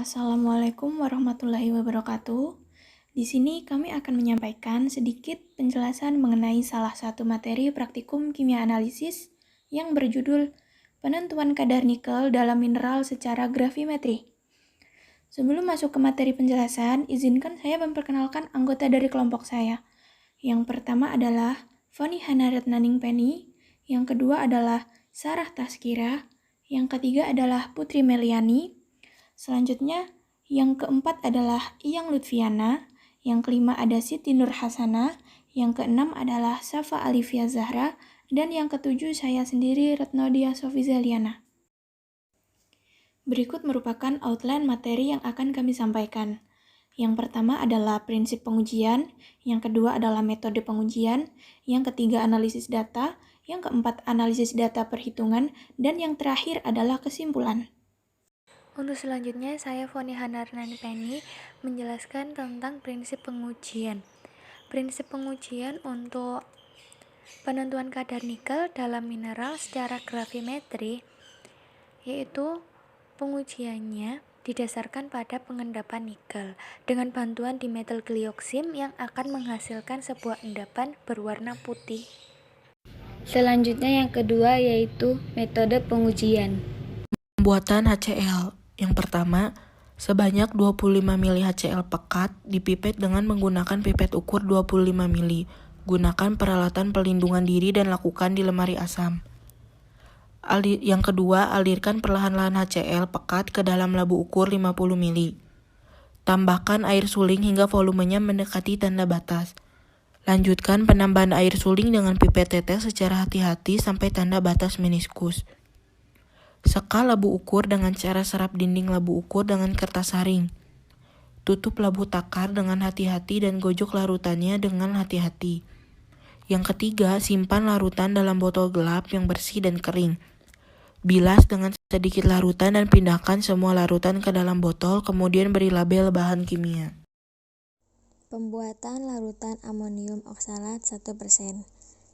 Assalamualaikum warahmatullahi wabarakatuh. Di sini kami akan menyampaikan sedikit penjelasan mengenai salah satu materi praktikum kimia analisis yang berjudul Penentuan kadar nikel dalam mineral secara gravimetri. Sebelum masuk ke materi penjelasan, izinkan saya memperkenalkan anggota dari kelompok saya. Yang pertama adalah Foni Hanaretnaningpeni, yang kedua adalah Sarah Taskira, yang ketiga adalah Putri Meliani. Selanjutnya, yang keempat adalah Iyang Lutfiana, yang kelima ada Siti Nur Hasanah, yang keenam adalah Safa Alifia Zahra, dan yang ketujuh saya sendiri Retno Dia Sofizaliana. Berikut merupakan outline materi yang akan kami sampaikan. Yang pertama adalah prinsip pengujian, yang kedua adalah metode pengujian, yang ketiga analisis data, yang keempat analisis data perhitungan, dan yang terakhir adalah kesimpulan. Untuk selanjutnya, saya Foni Hanaretnaningpeni menjelaskan tentang prinsip pengujian. Prinsip pengujian untuk penentuan kadar nikel dalam mineral secara gravimetri, yaitu pengujiannya didasarkan pada pengendapan nikel dengan bantuan dimetilglioksim yang akan menghasilkan sebuah endapan berwarna putih. Selanjutnya yang kedua yaitu metode pengujian. Pembuatan HCl. Yang pertama, sebanyak 25 mili HCl pekat dipipet dengan menggunakan pipet ukur 25 mili. Gunakan peralatan pelindungan diri dan lakukan di lemari asam. Yang kedua, alirkan perlahan-lahan HCl pekat ke dalam labu ukur 50 mili. Tambahkan air suling hingga volumenya mendekati tanda batas. Lanjutkan penambahan air suling dengan pipet tetes secara hati-hati sampai tanda batas meniskus. Seka labu ukur dengan cara serap dinding labu ukur dengan kertas saring. Tutup labu takar dengan hati-hati dan gojok larutannya dengan hati-hati. Yang ketiga, simpan larutan dalam botol gelap yang bersih dan kering. Bilas dengan sedikit larutan dan pindahkan semua larutan ke dalam botol, kemudian beri label bahan kimia. Pembuatan larutan amonium oksalat 1%.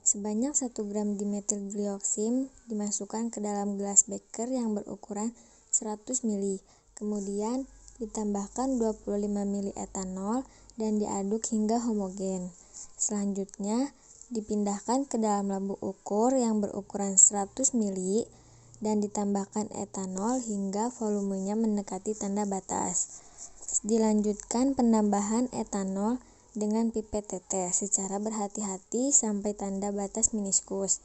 Sebanyak 1 gram dimetilglioksim dimasukkan ke dalam gelas beker yang berukuran 100 ml. Kemudian ditambahkan 25 ml etanol dan diaduk hingga homogen. Selanjutnya dipindahkan ke dalam labu ukur yang berukuran 100 ml dan ditambahkan etanol hingga volumenya mendekati tanda batas. Dilanjutkan penambahan etanol dengan pipet tetes secara berhati-hati sampai tanda batas meniskus.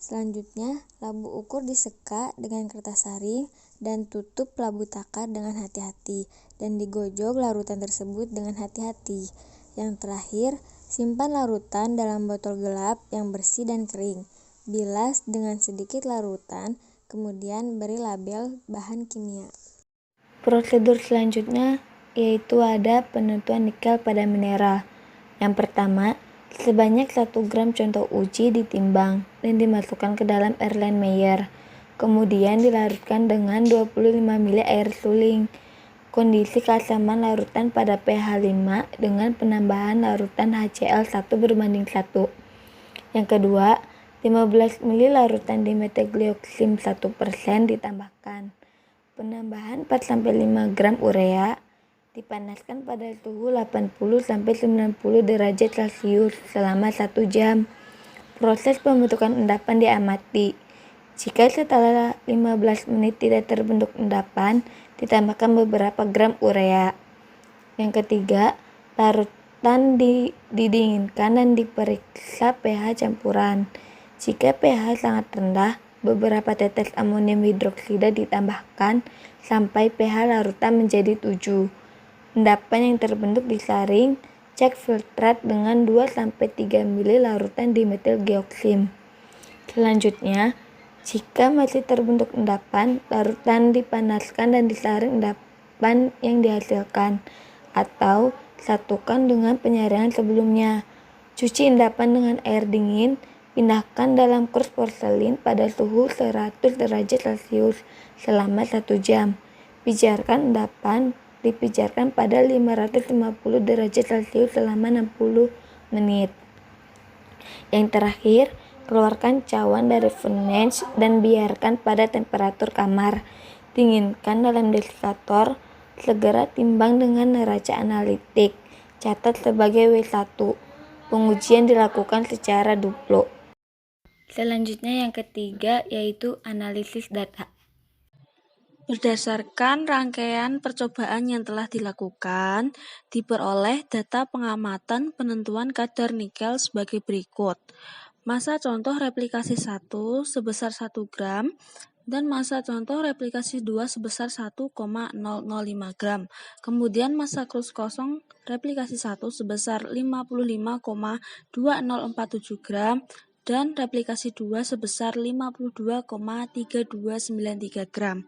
Selanjutnya, labu ukur diseka dengan kertas saring dan tutup labu takar dengan hati-hati dan digojok larutan tersebut dengan hati-hati. Yang terakhir, simpan larutan dalam botol gelap yang bersih dan kering. Bilas dengan sedikit larutan, kemudian beri label bahan kimia. Prosedur selanjutnya yaitu ada penentuan nikel pada mineral. Yang pertama, sebanyak 1 gram contoh uji ditimbang dan dimasukkan ke dalam Erlenmeyer. Kemudian dilarutkan dengan 25 ml air suling. Kondisi keasaman larutan pada pH 5 dengan penambahan larutan HCl 1 berbanding 1. Yang kedua, 15 ml larutan dimetilglioksim 1% ditambahkan. Penambahan 4-5 gram urea dipanaskan pada suhu 80-90 derajat Celcius selama 1 jam. Proses pembentukan endapan diamati. Jika setelah 15 menit tidak terbentuk endapan, ditambahkan beberapa gram urea. Yang ketiga, larutan didinginkan dan diperiksa pH campuran. Jika pH sangat rendah, beberapa tetes amonium hidroksida ditambahkan sampai pH larutan menjadi 7. Endapan yang terbentuk disaring, cek filtrat dengan 2-3 ml larutan dimetilglioksim. Selanjutnya, jika masih terbentuk endapan, larutan dipanaskan dan disaring endapan yang dihasilkan, atau satukan dengan penyaringan sebelumnya. Cuci endapan dengan air dingin. Pindahkan dalam kurs porselin pada suhu 100 derajat Celcius selama 1 jam. Pijarkan endapan dipijarkan pada 550 derajat Celcius selama 60 menit. Yang terakhir, keluarkan cawan dari furnace dan biarkan pada temperatur kamar. Dinginkan dalam desikator. segera timbang dengan neraca analitik. Catat sebagai W1. Pengujian dilakukan secara duplo. Selanjutnya yang ketiga yaitu analisis data. Berdasarkan rangkaian percobaan yang telah dilakukan, diperoleh data pengamatan penentuan kadar nikel sebagai berikut. Massa contoh replikasi 1 sebesar 1 gram dan massa contoh replikasi 2 sebesar 1,005 gram. Kemudian massa krus kosong replikasi 1 sebesar 55,2047 gram dan replikasi 2 sebesar 52,3293 gram.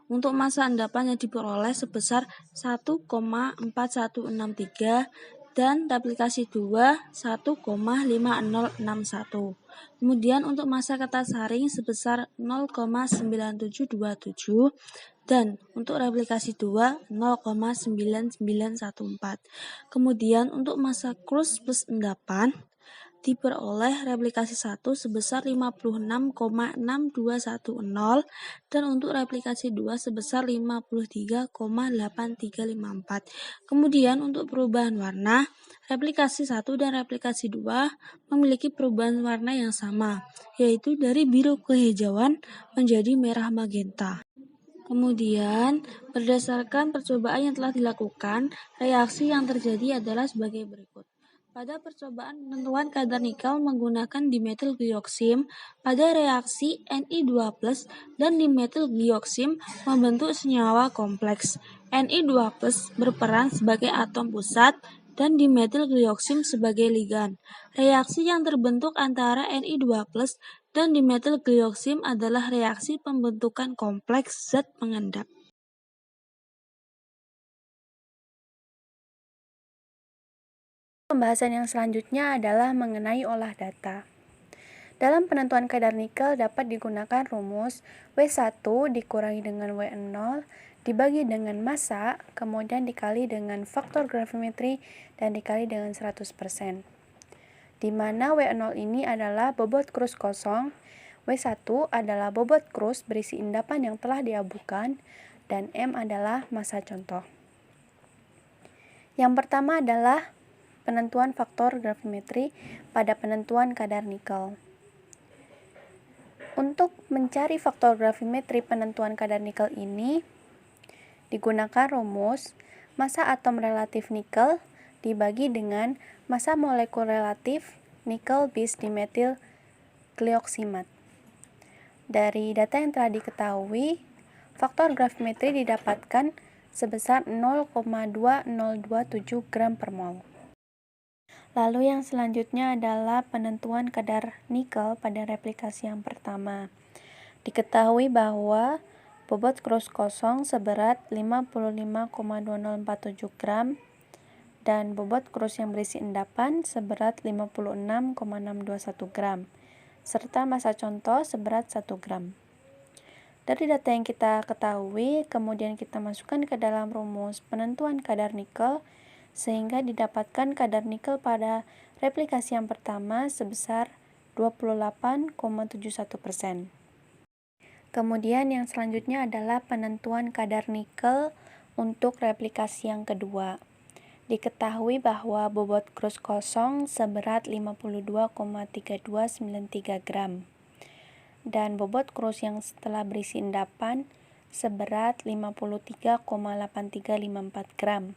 Untuk massa endapan yang diperoleh sebesar 1,4163 dan replikasi 2 1,5061. Kemudian untuk massa kertas saring sebesar 0,9727 dan untuk replikasi 2 0,9914. Kemudian untuk massa krus plus endapan diperoleh replikasi 1 sebesar 56,6210 dan untuk replikasi 2 sebesar 53,8354. Kemudian untuk perubahan warna, replikasi 1 dan replikasi 2 memiliki perubahan warna yang sama, yaitu dari biru kehijauan menjadi merah magenta. Kemudian, berdasarkan percobaan yang telah dilakukan, reaksi yang terjadi adalah sebagai berikut. Pada percobaan penentuan kadar nikel menggunakan dimetil glioksim, pada reaksi Ni2+ dan dimetil glioksim membentuk senyawa kompleks. Ni2+ berperan sebagai atom pusat dan dimetil glioksim sebagai ligan. Reaksi yang terbentuk antara Ni2+ dan dimetil glioksim adalah reaksi pembentukan kompleks zat pengendap. Pembahasan yang selanjutnya adalah mengenai olah data. Dalam penentuan kadar nikel dapat digunakan rumus W1 dikurangi dengan W0 dibagi dengan massa, kemudian dikali dengan faktor gravimetri dan dikali dengan 100%. Di mana W0 ini adalah bobot krus kosong, W1 adalah bobot krus berisi endapan yang telah diabukan, dan M adalah massa contoh. Yang pertama adalah penentuan faktor gravimetri pada penentuan kadar nikel. Untuk mencari faktor gravimetri penentuan kadar nikel ini, digunakan rumus massa atom relatif nikel dibagi dengan massa molekul relatif nikel bis dimetil glioksimat. Dari data yang telah diketahui, faktor gravimetri didapatkan sebesar 0,2027 gram per mol. Lalu yang selanjutnya adalah penentuan kadar nikel pada replikasi yang pertama. Diketahui bahwa bobot krus kosong seberat 55,2047 gram dan bobot krus yang berisi endapan seberat 56,621 gram, serta massa contoh seberat 1 gram. Dari data yang kita ketahui, kemudian kita masukkan ke dalam rumus penentuan kadar nikel, sehingga didapatkan kadar nikel pada replikasi yang pertama sebesar 28,71%. Kemudian yang selanjutnya adalah penentuan kadar nikel untuk replikasi yang kedua. Diketahui bahwa bobot krus kosong seberat 52,3293 gram dan bobot krus yang setelah berisi endapan seberat 53,8354 gram.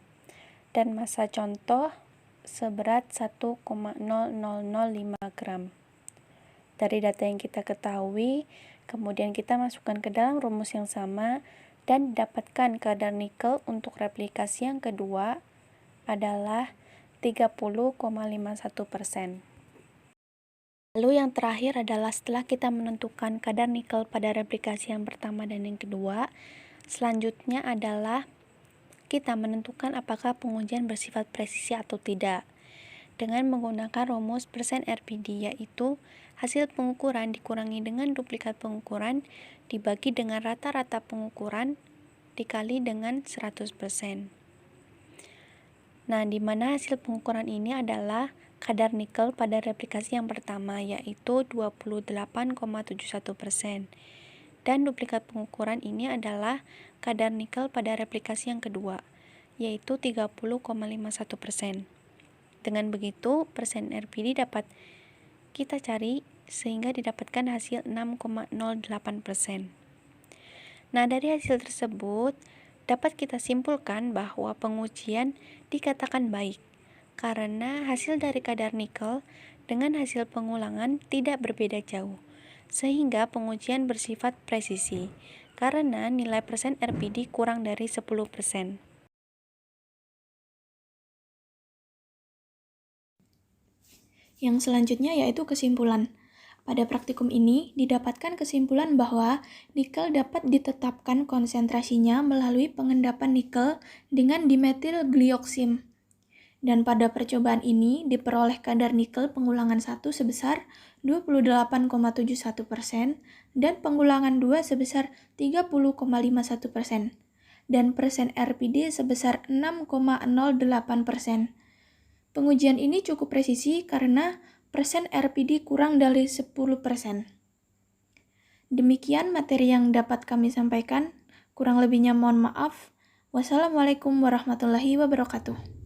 Dan massa contoh seberat 1,0005 gram. Dari data yang kita ketahui, kemudian kita masukkan ke dalam rumus yang sama dan didapatkan kadar nikel untuk replikasi yang kedua adalah 30,51%. Lalu yang terakhir adalah setelah kita menentukan kadar nikel pada replikasi yang pertama dan yang kedua, selanjutnya adalah kita menentukan apakah pengujian bersifat presisi atau tidak dengan menggunakan rumus persen RPD, yaitu hasil pengukuran dikurangi dengan duplikat pengukuran dibagi dengan rata-rata pengukuran dikali dengan 100%. Nah, di mana hasil pengukuran ini adalah kadar nikel pada replikasi yang pertama, yaitu 28,71%. Dan duplikat pengukuran ini adalah kadar nikel pada replikasi yang kedua, yaitu 30,51%. Dengan begitu, persen RPD dapat kita cari sehingga didapatkan hasil 6,08%. Nah, dari hasil tersebut dapat kita simpulkan bahwa pengujian dikatakan baik karena hasil dari kadar nikel dengan hasil pengulangan tidak berbeda jauh, sehingga pengujian bersifat presisi karena nilai persen RPD kurang dari 10%. Yang selanjutnya yaitu kesimpulan. Pada praktikum ini didapatkan kesimpulan bahwa nikel dapat ditetapkan konsentrasinya melalui pengendapan nikel dengan dimetil glioksim. Dan pada percobaan ini diperoleh kadar nikel pengulangan 1 sebesar 28,71% dan pengulangan 2 sebesar 30,51% dan persen RPD sebesar 6,08%. Pengujian ini cukup presisi karena persen RPD kurang dari 10%. Demikian materi yang dapat kami sampaikan. Kurang lebihnya mohon maaf. Wassalamualaikum warahmatullahi wabarakatuh.